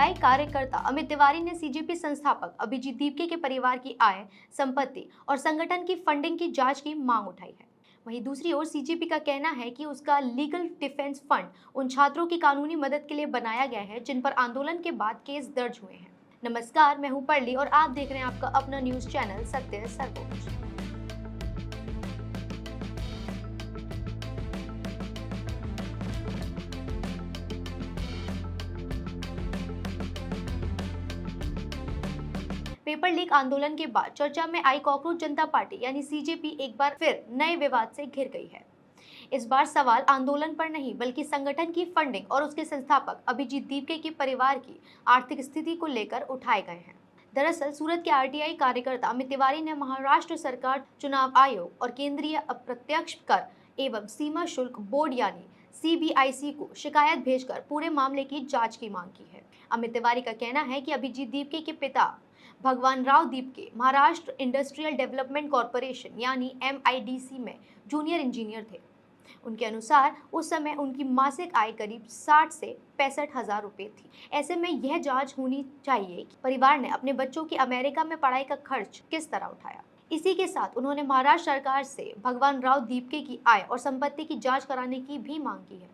RTI कार्यकर्ता अमित तिवारी ने CJP संस्थापक अभिजीत दीपके के परिवार की आय, संपत्ति और संगठन की फंडिंग की जांच की मांग उठाई है। वहीं दूसरी ओर सीजेपी का कहना है कि उसका लीगल डिफेंस फंड उन छात्रों की कानूनी मदद के लिए बनाया गया है जिन पर आंदोलन के बाद केस दर्ज हुए हैं। नमस्कार, मैं हूं परली और आप देख रहे हैं आपका अपना न्यूज चैनल सत्य सर्वोच्च। पेपर लीक आंदोलन के बाद चर्चा में आई कॉकरोच जनता पार्टी यानी सीजेपी एक बार फिर नए विवाद से घिर गई है। इस बार सवाल आंदोलन पर नहीं बल्कि संगठन की फंडिंग और उसके संस्थापक अभिजीत दीपके के परिवार की आर्थिक स्थिति को लेकर उठाए गए हैं। दरअसल सूरत के आरटीआई कार्यकर्ता अमित तिवारी ने महाराष्ट्र सरकार, चुनाव आयोग और केंद्रीय अप्रत्यक्ष कर एवं सीमा शुल्क बोर्ड यानी सीबीआईसी को शिकायत भेजकर पूरे मामले की जांच की मांग की है। अमित तिवारी का कहना है कि अभिजीत दीपके के पिता भगवान Rao Dipke Maharashtra industrial development corporation यानी एमआईडीसी में जूनियर इंजीनियर थे। उनके अनुसार उस समय उनकी मासिक आय करीब 60 से 65 हजार रुपये थी। ऐसे में यह जांच होनी चाहिए कि परिवार ने अपने बच्चों की अमेरिका में पढ़ाई का खर्च किस तरह उठाया। इसी के साथ उन्होंने महाराष्ट्र सरकार से भगवान राव दीपके की आय और संपत्ति की जांच कराने की भी मांग की है।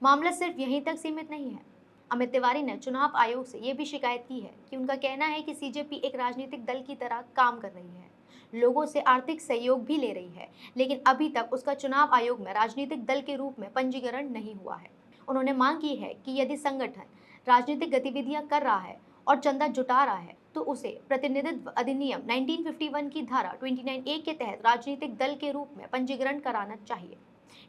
मामला सिर्फ यहीं तक सीमित नहीं है। अमित तिवारी ने चुनाव आयोग से ये भी शिकायत की है कि उनका कहना है कि सीजेपी एक राजनीतिक दल की तरह काम कर रही है, लोगों से आर्थिक सहयोग भी ले रही है, लेकिन अभी तक उसका चुनाव आयोग में राजनीतिक दल के रूप में पंजीकरण नहीं हुआ है। उन्होंने मांग की है कि यदि संगठन राजनीतिक गतिविधियां कर रहा है और चंदा जुटा रहा है तो उसे प्रतिनिधित्व अधिनियम 1951 की धारा 29A के तहत राजनीतिक दल के रूप में पंजीकरण कराना चाहिए।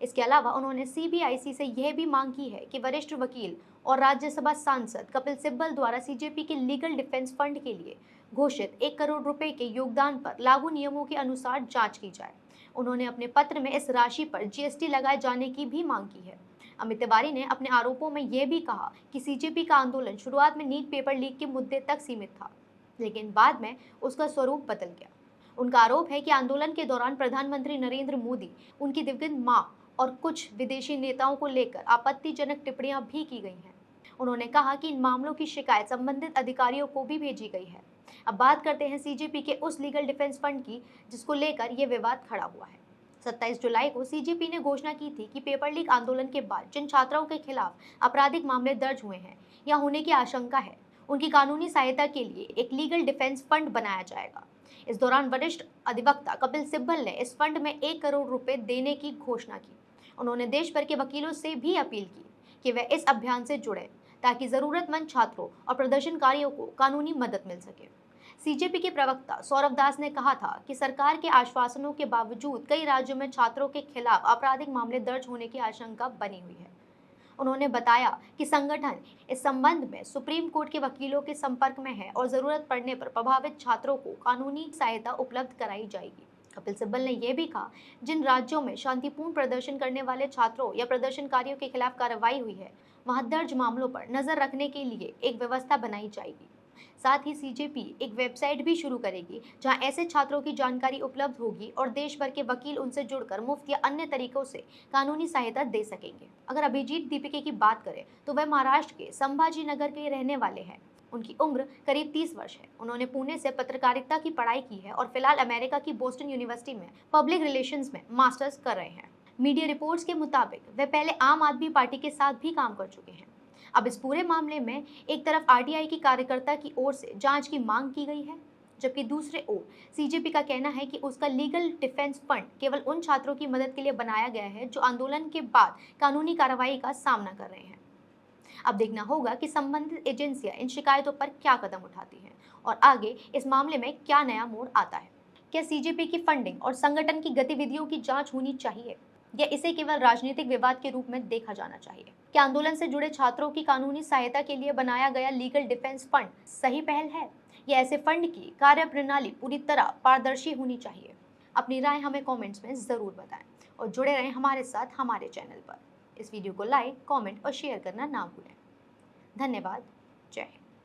इसके अलावा उन्होंने सीबीआईसी से यह भी मांग की है कि वरिष्ठ वकील और राज्यसभा सांसद कपिल सिब्बल द्वारा सीजेपी के लीगल डिफेंस फंड के लिए घोषित 1 करोड़ रुपए के योगदान पर लागू नियमों के अनुसार जांच की जाए। उन्होंने अपने पत्र में इस राशि पर जीएसटी लगाए जाने की भी मांग की है। अमित तिवारी ने अपने आरोपों में यह भी कहा कि सीजेपी का आंदोलन शुरुआत में नीट पेपर लीक के मुद्दे तक सीमित था, लेकिन बाद में उसका स्वरूप बदल गया। उनका आरोप है कि आंदोलन के दौरान प्रधानमंत्री नरेंद्र मोदी, उनकी दिवंगत मां और कुछ विदेशी नेताओं को लेकर आपत्तिजनक टिप्पणियां भी की गई हैं। उन्होंने कहा कि इन मामलों की शिकायत संबंधित अधिकारियों को भी भेजी गई है। अब बात करते हैं सीजेपी के उस लीगल डिफेंस फंड की जिसको लेकर यह विवाद खड़ा हुआ है। 27 जुलाई को सीजेपी ने घोषणा की थी कि पेपर लीक आंदोलन के बाद जिन छात्राओं के खिलाफ आपराधिक मामले दर्ज हुए हैं या होने की आशंका है, उनकी कानूनी सहायता के लिए एक लीगल डिफेंस फंड बनाया जाएगा। इस दौरान वरिष्ठ अधिवक्ता कपिल सिब्बल ने इस फंड में 1 करोड़ रुपए देने की घोषणा की। उन्होंने देश भर के वकीलों से भी अपील की कि वे इस अभियान से जुड़े ताकि जरूरतमंद छात्रों और प्रदर्शनकारियों को कानूनी मदद मिल सके। सीजेपी के प्रवक्ता सौरभ दास ने कहा था कि सरकार के आश्वासनों के बावजूद कई राज्यों में छात्रों के खिलाफ आपराधिक मामले दर्ज होने की आशंका बनी हुई है। उन्होंने बताया कि संगठन इस संबंध में सुप्रीम कोर्ट के वकीलों के संपर्क में है और जरूरत पड़ने पर प्रभावित छात्रों को कानूनी सहायता उपलब्ध कराई जाएगी। कपिल सिब्बल ने यह भी कहा, जिन राज्यों में शांतिपूर्ण प्रदर्शन करने वाले छात्रों या प्रदर्शनकारियों के खिलाफ कार्रवाई हुई है, वहां दर्ज मामलों पर नजर रखने के लिए एक व्यवस्था बनाई जाएगी। साथ ही सीजेपी एक वेबसाइट भी शुरू करेगी जहां ऐसे छात्रों की जानकारी उपलब्ध होगी और देश भर के वकील उनसे जुड़कर मुफ्त या अन्य तरीकों से कानूनी सहायता दे सकेंगे। अगर अभिजीत दीपके की बात करें तो वह महाराष्ट्र के संभाजी नगर के रहने वाले हैं। उनकी उम्र करीब 30 वर्ष है। उन्होंने पुणे से पत्रकारिता की पढ़ाई की है और फिलहाल अमेरिका की बोस्टन यूनिवर्सिटी में पब्लिक रिलेशंस में मास्टर्स कर रहे हैं। मीडिया रिपोर्ट्स के मुताबिक वे पहले आम आदमी पार्टी के साथ भी काम कर चुके हैं। अब इस पूरे मामले में एक तरफ आरटीआई की कार्यकर्ता की ओर से जांच की मांग की गई है, जबकि दूसरे ओर सीजेपी का कहना है कि उसका लीगल डिफेंस फंड केवल उन छात्रों की मदद के लिए बनाया गया है जो आंदोलन के बाद कानूनी कार्रवाई का सामना कर रहे हैं। अब देखना होगा कि संबंधित एजेंसियां इन शिकायतों पर क्या कदम उठाती हैं और आगे इस मामले में क्या नया मोड़ आता है। क्या सीजेपी की फंडिंग और संगठन की गतिविधियों की जांच होनी चाहिए या इसे केवल राजनीतिक विवाद के रूप में देखा जाना चाहिए? क्या आंदोलन से जुड़े छात्रों की कानूनी सहायता के लिए बनाया गया लीगल डिफेंस फंड सही पहल है या ऐसे फंड की कार्यप्रणाली पूरी तरह पारदर्शी होनी चाहिए? अपनी राय हमें कमेंट्स में जरूर बताएं और जुड़े रहें हमारे साथ हमारे चैनल पर। इस वीडियो को लाइक, कमेंट और शेयर करना ना भूलें। धन्यवाद। जय हिंद।